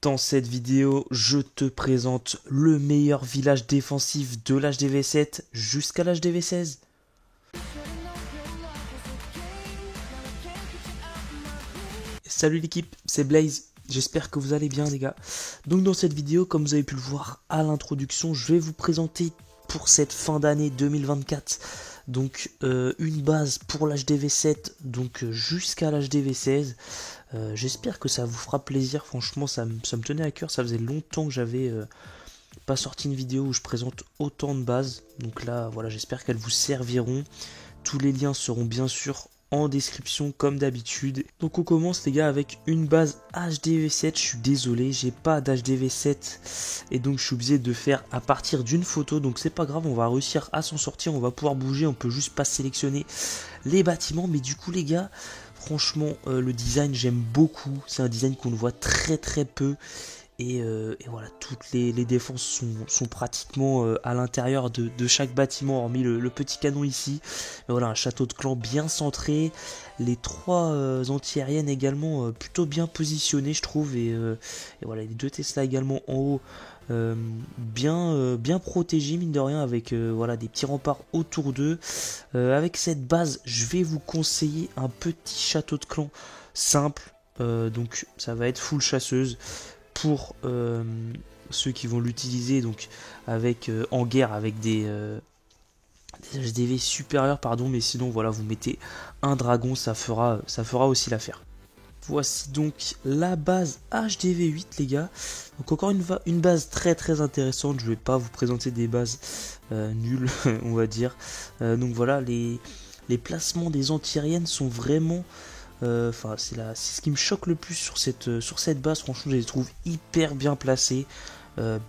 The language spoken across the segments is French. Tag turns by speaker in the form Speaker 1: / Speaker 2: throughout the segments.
Speaker 1: Dans cette vidéo, je te présente le meilleur village défensif de l'HDV7 jusqu'à l'HDV16. Salut l'équipe, c'est Blaze, j'espère que vous allez bien les gars. Donc dans cette vidéo, comme vous avez pu le voir à l'introduction, je vais vous présenter pour cette fin d'année 2024 donc une base pour l'HDV7 donc jusqu'à l'HDV16. J'espère que ça vous fera plaisir, franchement ça me tenait à cœur, ça faisait longtemps que j'avais pas sorti une vidéo où je présente autant de bases. Donc là voilà, j'espère qu'elles vous serviront. Tous les liens seront bien sûr en description comme d'habitude. Donc on commence les gars avec une base HDV7. Je suis désolé, j'ai pas d'HDV7 et donc je suis obligé de faire à partir d'une photo. Donc c'est pas grave, on va réussir à s'en sortir, on va pouvoir bouger, on peut juste pas sélectionner les bâtiments. Mais du coup les gars, franchement le design j'aime beaucoup, c'est un design qu'on voit très peu. Et voilà, toutes les défenses sont pratiquement à l'intérieur de chaque bâtiment, hormis le petit canon ici. Mais voilà, un château de clan bien centré. Les trois anti-aériennes également plutôt bien positionnées, je trouve. Et voilà, les deux Tesla également en haut, bien protégés, mine de rien, avec voilà, des petits remparts autour d'eux. Avec cette base, je vais vous conseiller un petit château de clan simple. Donc ça va être full chasseuse. Pour ceux qui vont l'utiliser donc avec en guerre avec des HDV supérieurs pardon, mais sinon voilà, vous mettez un dragon, ça fera aussi l'affaire. Voici donc la base HDV8 les gars. Donc encore une base très intéressante. Je vais pas vous présenter des bases nulles on va dire. Donc voilà, les placements des anti-aériennes sont vraiment c'est ce qui me choque le plus sur cette base. Franchement, je les trouve hyper bien placés,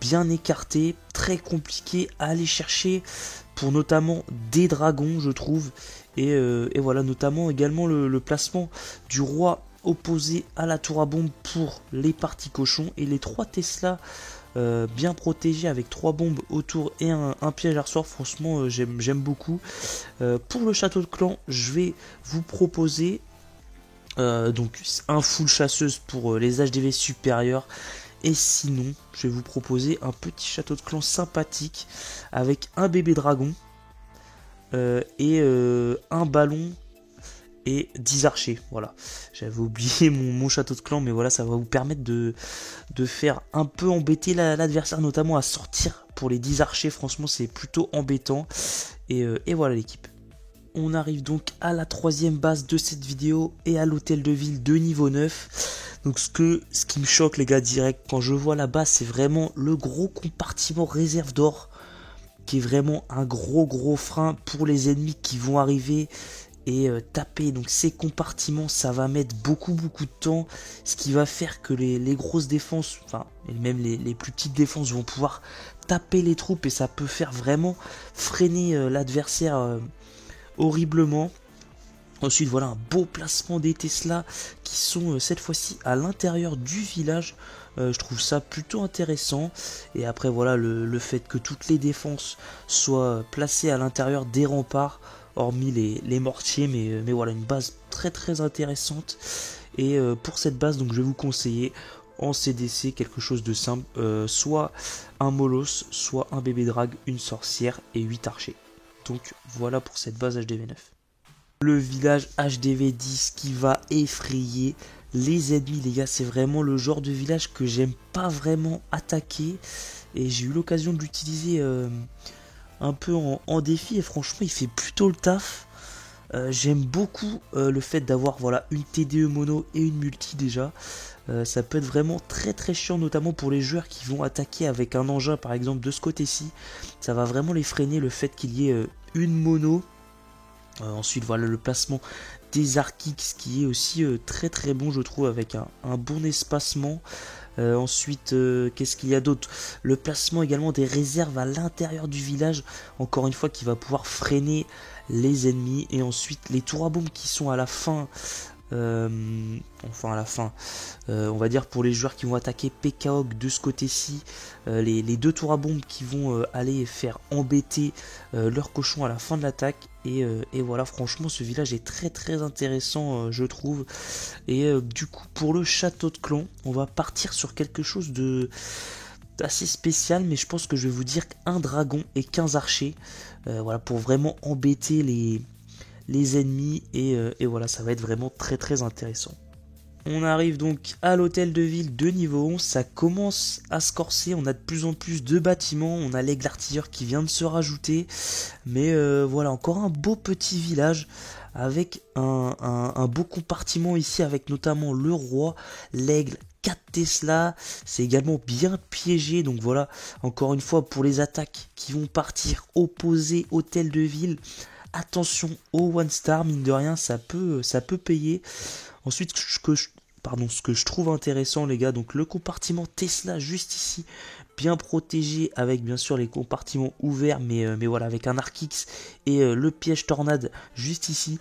Speaker 1: bien écartés, très compliqués à aller chercher pour notamment des dragons, je trouve. Et voilà, notamment également le placement du roi opposé à la tour à bombe pour les parties cochons et les trois Tesla bien protégés avec 3 bombes autour et un piège à ressort. Franchement, j'aime beaucoup. Pour le château de clan, je vais vous proposer donc un full chasseuse pour les HDV supérieurs. Et sinon, je vais vous proposer un petit château de clan sympathique avec un bébé dragon et un ballon et 10 archers. Voilà, j'avais oublié mon château de clan, mais voilà, ça va vous permettre de faire un peu embêter l'adversaire, notamment à sortir pour les 10 archers. Franchement, c'est plutôt embêtant. Et voilà l'équipe. On arrive donc à la troisième base de cette vidéo et à l'hôtel de ville de niveau 9. Donc ce qui me choque les gars direct quand je vois la base, c'est vraiment le gros compartiment réserve d'or qui est vraiment un gros frein pour les ennemis qui vont arriver et taper. Donc ces compartiments, ça va mettre beaucoup de temps, ce qui va faire que les grosses défenses, enfin et même les plus petites défenses vont pouvoir taper les troupes et ça peut faire vraiment freiner l'adversaire horriblement. Ensuite voilà un beau placement des Tesla qui sont cette fois-ci à l'intérieur du village. Je trouve ça plutôt intéressant. Et après voilà le fait que toutes les défenses soient placées à l'intérieur des remparts, hormis les mortiers, mais voilà, une base très intéressante. Et pour cette base donc je vais vous conseiller en CDC quelque chose de simple, soit un Molos, soit un bébé drague, une sorcière et 8 archers. Donc voilà pour cette base HDV9. Le village HDV10 qui va effrayer les ennemis les gars, c'est vraiment le genre de village que j'aime pas vraiment attaquer. Et j'ai eu l'occasion de l'utiliser un peu en défi et franchement il fait plutôt le taf. J'aime beaucoup le fait d'avoir voilà, une TDE mono et une multi déjà. Ça peut être vraiment très chiant, notamment pour les joueurs qui vont attaquer avec un engin par exemple de ce côté-ci. Ça va vraiment les freiner le fait qu'il y ait une mono. Ensuite voilà le placement des Archix qui est aussi très bon je trouve, avec un bon espacement. Ensuite qu'est-ce qu'il y a d'autre, le placement également des réserves à l'intérieur du village, encore une fois qui va pouvoir freiner les ennemis. Et ensuite les tours à bombe qui sont à la fin Enfin à la fin, on va dire pour les joueurs qui vont attaquer PKOG de ce côté-ci, les deux tours à bombe qui vont aller faire embêter leur cochon à la fin de l'attaque. Et voilà, franchement ce village est très très intéressant, je trouve. Et du coup pour le château de clan, on va partir sur quelque chose de assez spécial, mais je pense que je vais vous dire qu'un dragon et 15 archers, voilà, pour vraiment embêter les ennemis, et voilà, ça va être vraiment très très intéressant. On arrive donc à l'hôtel de ville de niveau 11, ça commence à se corser, on a de plus en plus de bâtiments, on a l'aigle artilleur qui vient de se rajouter, mais voilà, encore un beau petit village avec un beau compartiment ici, avec notamment le roi, l'aigle, 4 Tesla, c'est également bien piégé, donc voilà, encore une fois pour les attaques qui vont partir opposées hôtel de ville, attention au one star, mine de rien ça peut payer. Ensuite ce que je trouve intéressant les gars, donc le compartiment Tesla juste ici, bien protégé avec bien sûr les compartiments ouverts, mais voilà, avec un arc X et le piège tornade juste ici.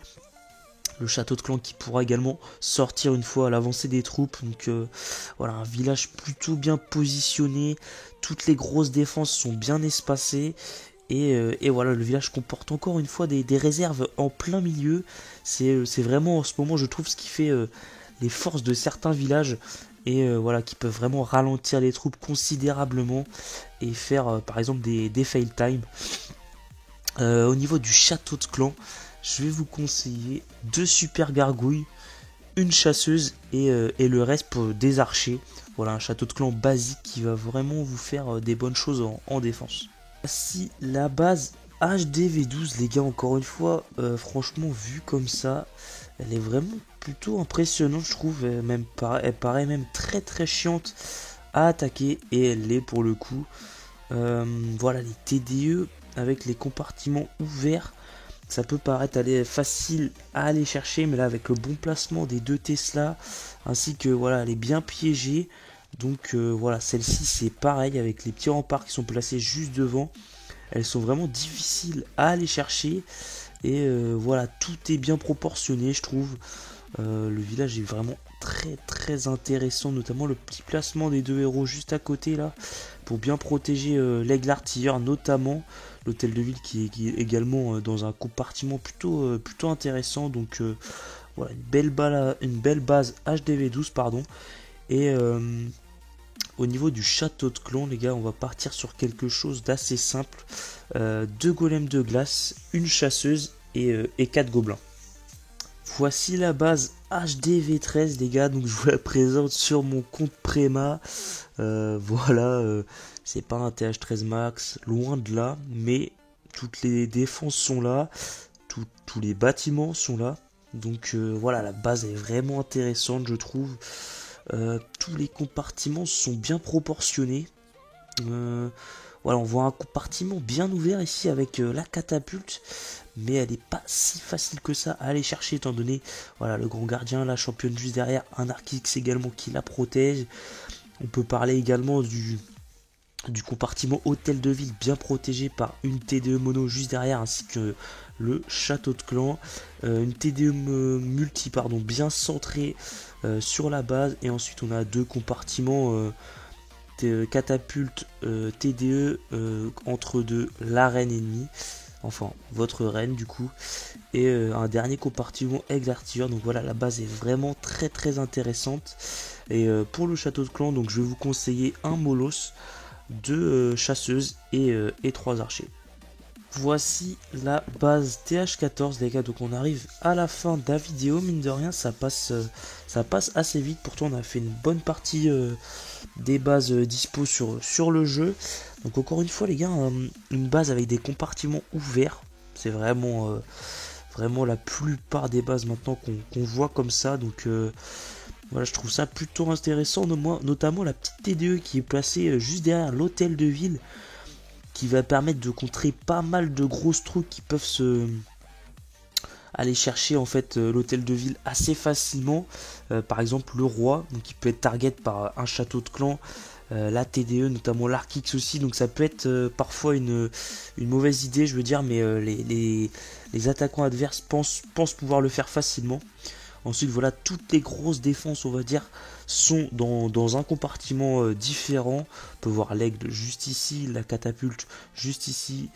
Speaker 1: Le château de clan qui pourra également sortir une fois à l'avancée des troupes. Donc voilà, un village plutôt bien positionné. Toutes les grosses défenses sont bien espacées. Et voilà, le village comporte encore une fois des réserves en plein milieu. C'est vraiment en ce moment, je trouve, ce qui fait les forces de certains villages. Et voilà, qui peuvent vraiment ralentir les troupes considérablement. Et faire par exemple des fail time. Au niveau du château de clan, je vais vous conseiller 2 super gargouilles, une chasseuse et le reste pour des archers. Voilà, un château de clan basique qui va vraiment vous faire des bonnes choses en défense. Voici la base HDV12 les gars, encore une fois, franchement vu comme ça, elle est vraiment plutôt impressionnante je trouve, elle paraît même très très chiante à attaquer, et elle l'est pour le coup. Voilà, les TDE avec les compartiments ouverts, ça peut paraître facile à aller chercher, mais là avec le bon placement des 2 Tesla, ainsi que voilà, elle est bien piégée. Donc voilà, celle-ci c'est pareil avec les petits remparts qui sont placés juste devant. Elles sont vraiment difficiles à aller chercher. Et voilà, tout est bien proportionné je trouve. Le village est vraiment très très intéressant, notamment le petit placement des 2 héros juste à côté là, pour bien protéger l'aigle artilleur, notamment l'hôtel de ville qui est également dans un compartiment plutôt intéressant. Donc voilà, une belle base HDV12 pardon. Et au niveau du château de clan les gars, on va partir sur quelque chose d'assez simple, 2 golems de glace, une chasseuse et 4 gobelins. Voici la base HDV13 les gars, donc je vous la présente sur mon compte Préma. Voilà, c'est pas un TH13 Max, loin de là, mais toutes les défenses sont là, tous les bâtiments sont là. Donc voilà, la base est vraiment intéressante je trouve. Tous les compartiments sont bien proportionnés. Voilà, on voit un compartiment bien ouvert ici avec la catapulte, mais elle n'est pas si facile que ça à aller chercher étant donné voilà, le grand gardien, la championne juste derrière, un arc X également qui la protège. On peut parler également du compartiment hôtel de ville bien protégé par une TDE mono juste derrière, ainsi que le château de clan, une TDE multi pardon, bien centrée sur la base, et ensuite on a 2 compartiments catapulte TDE entre deux, la reine ennemie, enfin votre reine du coup, et un dernier compartiment aigle artilleur. Donc voilà, la base est vraiment très très intéressante. Et pour le château de clan, donc je vais vous conseiller un molos, 2 chasseuses et 3 archers. Voici la base TH14 les gars, donc on arrive à la fin de la vidéo, mine de rien ça passe assez vite, pourtant on a fait une bonne partie des bases dispo sur le jeu. Donc encore une fois les gars, une base avec des compartiments ouverts, c'est vraiment la plupart des bases maintenant qu'on voit comme ça. Donc voilà, je trouve ça plutôt intéressant, notamment la petite TDE qui est placée juste derrière l'hôtel de ville, qui va permettre de contrer pas mal de grosses trucs qui peuvent aller chercher en fait l'hôtel de ville assez facilement. Par exemple le roi, donc qui peut être target par un château de clan, la TDE, notamment l'Arc X aussi, donc ça peut être parfois une mauvaise idée je veux dire, mais les attaquants adverses pensent pouvoir le faire facilement. Ensuite voilà, toutes les grosses défenses on va dire sont dans un compartiment différent. On peut voir l'aigle juste ici, la catapulte juste ici,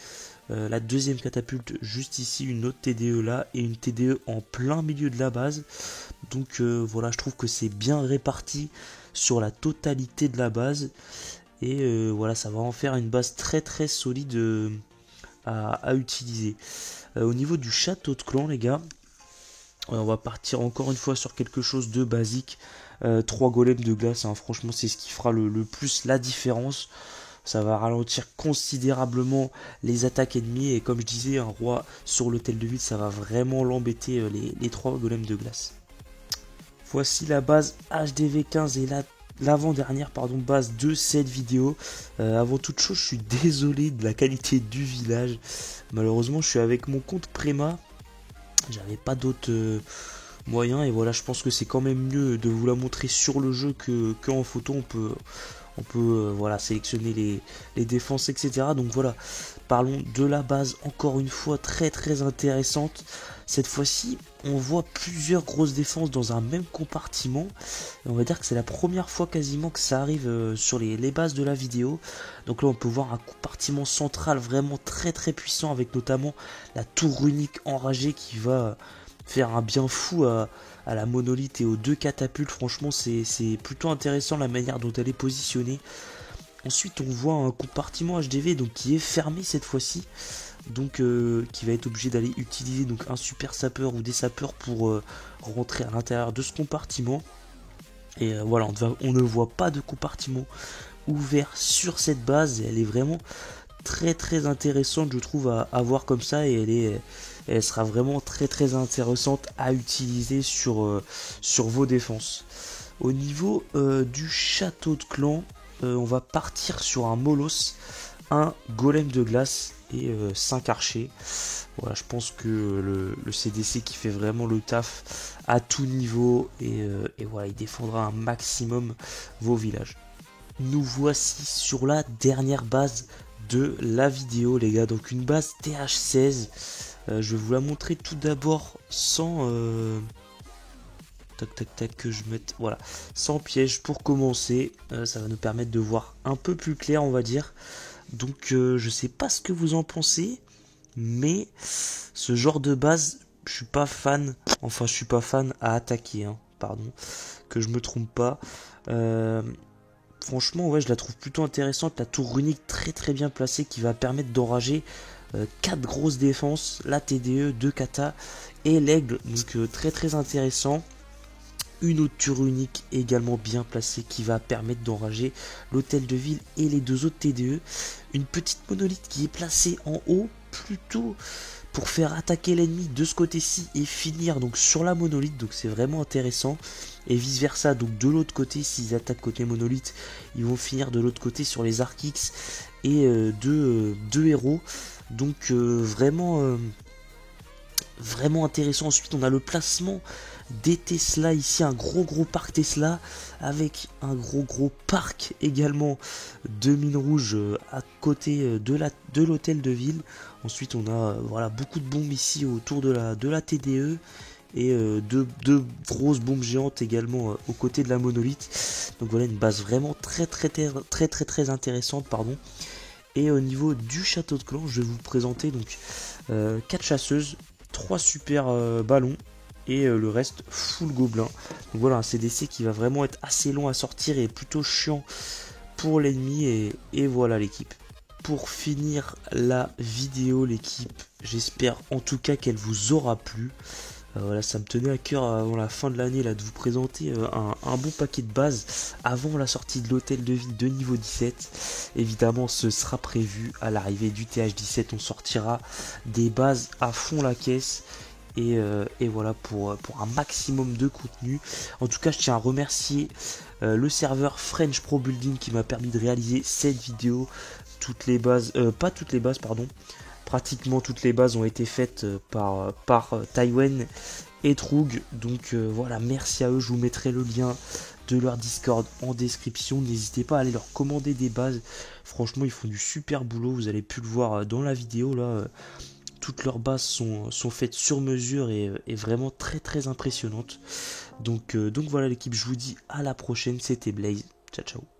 Speaker 1: la deuxième catapulte juste ici, une autre TDE là et une TDE en plein milieu de la base. Donc voilà, je trouve que c'est bien réparti sur la totalité de la base. Et voilà, ça va en faire une base très très solide à utiliser. Au niveau du château de clan les gars, on va partir encore une fois sur quelque chose de basique. 3 golems de glace, hein. Franchement c'est ce qui fera le plus la différence. Ça va ralentir considérablement les attaques ennemies. Et comme je disais, un roi sur l'hôtel de ville, ça va vraiment l'embêter, les 3 golems de glace. Voici la base HDV15 et l'avant-dernière base de cette vidéo. Avant toute chose, je suis désolé de la qualité du village. Malheureusement, je suis avec mon compte Préma. J'avais pas d'autres moyens. Et voilà, je pense que c'est quand même mieux de vous la montrer sur le jeu qu'en photo. On peut voilà, sélectionner les défenses, etc. Donc voilà, parlons de la base, encore une fois, très très intéressante. Cette fois-ci, on voit plusieurs grosses défenses dans un même compartiment. Et on va dire que c'est la première fois quasiment que ça arrive sur les bases de la vidéo. Donc là, on peut voir un compartiment central vraiment très très puissant, avec notamment la tour runique enragée qui va faire un bien fou à la monolithe et aux 2 catapultes. Franchement c'est plutôt intéressant la manière dont elle est positionnée. Ensuite on voit un compartiment HDV donc qui est fermé cette fois-ci, donc qui va être obligé d'aller utiliser donc un super sapeur ou des sapeurs pour rentrer à l'intérieur de ce compartiment. Et voilà, on ne voit pas de compartiment ouvert sur cette base, et elle est vraiment très très intéressante je trouve à voir comme ça, et elle sera vraiment très très intéressante à utiliser sur vos défenses. Au niveau du château de clan, on va partir sur un Molos, un golem de glace et 5 archers. Voilà, je pense que le CDC qui fait vraiment le taf à tout niveau, et voilà, il défendra un maximum vos villages. Nous voici sur la dernière base de la vidéo les gars, donc une base TH16. Je vais vous la montrer tout d'abord sans tac que je mette, voilà, sans piège pour commencer. Ça va nous permettre de voir un peu plus clair on va dire. Donc je sais pas ce que vous en pensez, mais ce genre de base je suis pas fan, enfin je suis pas fan à attaquer, hein, pardon, que je me trompe pas. Franchement ouais, je la trouve plutôt intéressante, la tour runique très très bien placée qui va permettre d'enrager 4 grosses défenses, la TDE, 2 kata et l'aigle, donc très très intéressant. Une autre tour unique également bien placée qui va permettre d'enrager l'hôtel de ville et les 2 autres TDE. Une petite monolithe qui est placée en haut plutôt pour faire attaquer l'ennemi de ce côté-ci et finir donc sur la monolithe, donc c'est vraiment intéressant. Et vice versa, donc de l'autre côté, s'ils attaquent côté monolithe, ils vont finir de l'autre côté sur les Archix et deux héros. Donc vraiment intéressant. Ensuite on a le placement des Tesla ici, un gros parc Tesla avec un gros parc également de mines rouges à côté de l'hôtel de ville. Ensuite on a voilà, beaucoup de bombes ici autour de la TDE et deux grosses bombes géantes également aux côtés de la monolithe. Donc voilà, une base vraiment très intéressante, pardon. Et au niveau du château de clan, je vais vous présenter donc 4 chasseuses, 3 super ballons et le reste full gobelin. Donc voilà, un CDC qui va vraiment être assez long à sortir et plutôt chiant pour l'ennemi, et voilà l'équipe. Pour finir la vidéo l'équipe, j'espère en tout cas qu'elle vous aura plu. Voilà, ça me tenait à cœur avant la fin de l'année là de vous présenter un bon paquet de bases avant la sortie de l'hôtel de ville de niveau 17. Évidemment ce sera prévu à l'arrivée du TH17, on sortira des bases à fond la caisse. Et voilà, pour un maximum de contenu. En tout cas je tiens à remercier le serveur French Pro Building qui m'a permis de réaliser cette vidéo. Toutes les bases, pas toutes les bases pardon, pratiquement toutes les bases ont été faites par Taïwan et Troug. Donc voilà, merci à eux, je vous mettrai le lien de leur Discord en description. N'hésitez pas à aller leur commander des bases, franchement ils font du super boulot, vous avez pu le voir dans la vidéo là. toutes leurs bases sont faites sur mesure et vraiment très très impressionnantes. Donc voilà l'équipe, je vous dis à la prochaine, c'était Blaze, ciao ciao.